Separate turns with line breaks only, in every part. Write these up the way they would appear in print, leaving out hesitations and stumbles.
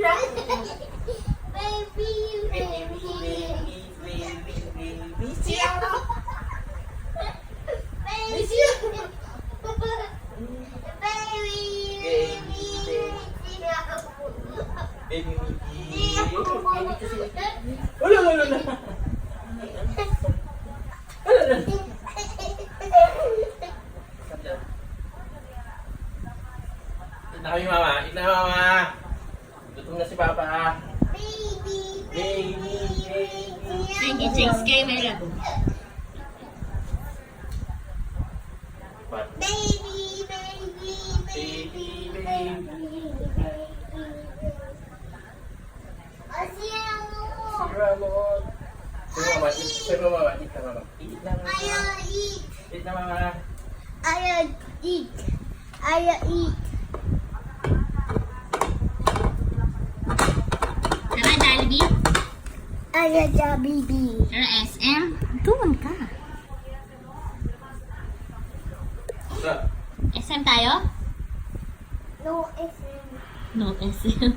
na.
Baby, baby,
Baby, siya.
baby,
Baby, Ulo, ulo, ulo. Eat na kami, mama. Eat na, mama. Gutom na si papa. Baby, baby.
Thank you, thanks kay Mela.
baby,
Baby, baby. Ramon. Sige, mama. Sige, mama. Eat na, mama. Eat na, mama. Eat na, mama.
Tara, Jollibee.
Baby.
Tara, SM. Tuwan ka.
Sa.
SM tayo?
No, SM.
No, SM.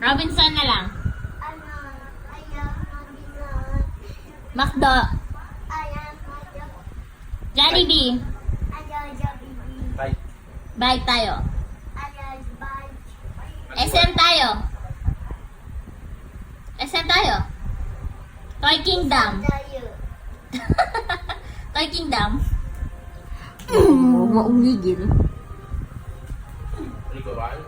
Robinson na lang. McDo. Jollibee.
Bye.
Bike tayo. SM tayo. SM tayo. Toy Kingdom. Toy Kingdom. Maumigil.
Likuran.